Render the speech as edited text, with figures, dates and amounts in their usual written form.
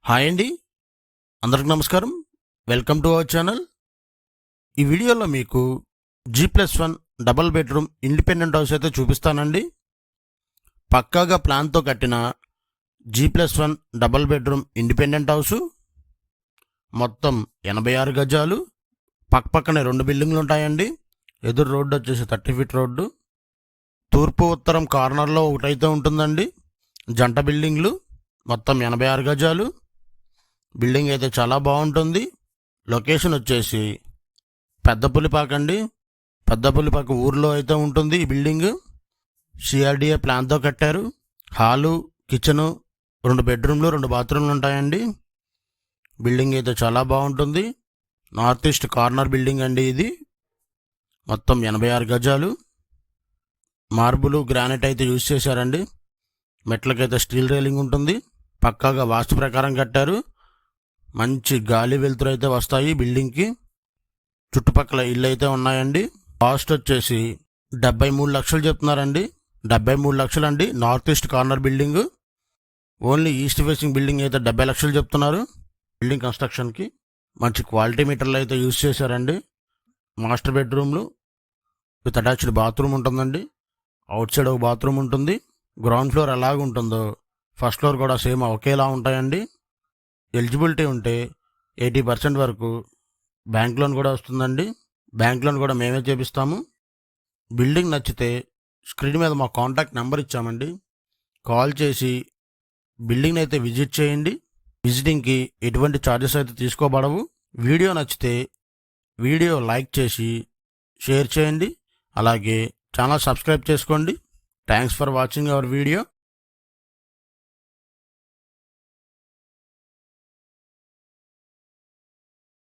Hi అండి, అందరికి నమస్కారం. Welcome to our channel. ఈ వీడియోలో మీకు G+1 double bedroom independent house అయితే చూపిస్తానండి. పక్కాగా ప్లాన్తో కట్టిన G+1 double bedroom independent house. మొత్తం 86 గజాలు. పక్కనే 2 బిల్డింగ్లు ఉంటాయండి. ఎదురు రోడ్డు వచ్చేసి 30 ఫీట్ రోడ్డు. తూర్పు ఉత్తరం కార్నర్లో ఒకటైతే ఉంటుందండి. జంట బిల్డింగ్లు. మొత్తం 86 గజాలు. బిల్డింగ్ అయితే చాలా బాగుంటుంది. లొకేషన్ వచ్చేసి పెద్దపులిపాక అండి. పెద్దపులిపాక ఊర్లో అయితే ఉంటుంది ఈ బిల్డింగ్. CRDA ప్లాన్తో కట్టారు. హాలు, కిచెను, 2 బెడ్రూమ్లు 2 బాత్రూమ్లు ఉంటాయండి. బిల్డింగ్ అయితే చాలా బాగుంటుంది. నార్త్ ఈస్ట్ కార్నర్ బిల్డింగ్ అండి ఇది. మొత్తం 86 గజాలు. మార్బులు, గ్రానైట్ అయితే యూజ్ చేశారండి. మెట్లకైతే స్టీల్ రైలింగ్ ఉంటుంది. పక్కాగా వాస్తు ప్రకారం కట్టారు. మంచి గాలి వెలుతురు అయితే వస్తాయి బిల్డింగ్కి. చుట్టుపక్కల ఇల్లు అయితే ఉన్నాయండి. కాస్ట్ వచ్చేసి 73 లక్షలు చెప్తున్నారండి. 73 లక్షలు అండి. North east corner building. Only east facing building అయితే 70 లక్షలు చెప్తున్నారు. బిల్డింగ్ కన్స్ట్రక్షన్కి మంచి క్వాలిటీ మీటర్లు అయితే యూజ్ చేశారండి. మాస్టర్ బెడ్రూమ్లు విత్ అటాచ్డ్ బాత్రూమ్ ఉంటుందండి. అవుట్ సైడ్ ఒక బాత్రూమ్ ఉంటుంది. గ్రౌండ్ ఫ్లోర్ ఎలాగ ఉంటుందో ఫస్ట్ ఫ్లోర్ కూడా సేమ్ ఒకేలా ఉంటాయండి. ఎలిజిబిలిటీ ఉంటే 80% వరకు బ్యాంక్ లోన్ కూడా వస్తుందండి. బ్యాంక్ లోన్ కూడా మేమే చేపిస్తాము. బిల్డింగ్ నచ్చితే స్క్రీన్ మీద మా కాంటాక్ట్ నెంబర్ ఇచ్చామండి. కాల్ చేసి బిల్డింగ్ని అయితే విజిట్ చేయండి. విజిటింగ్కి ఎటువంటి ఛార్జెస్ అయితే తీసుకోబడవు. వీడియో నచ్చితే వీడియో లైక్ చేసి షేర్ చేయండి. అలాగే ఛానల్ సబ్స్క్రైబ్ చేసుకోండి. Thanks for watching our video.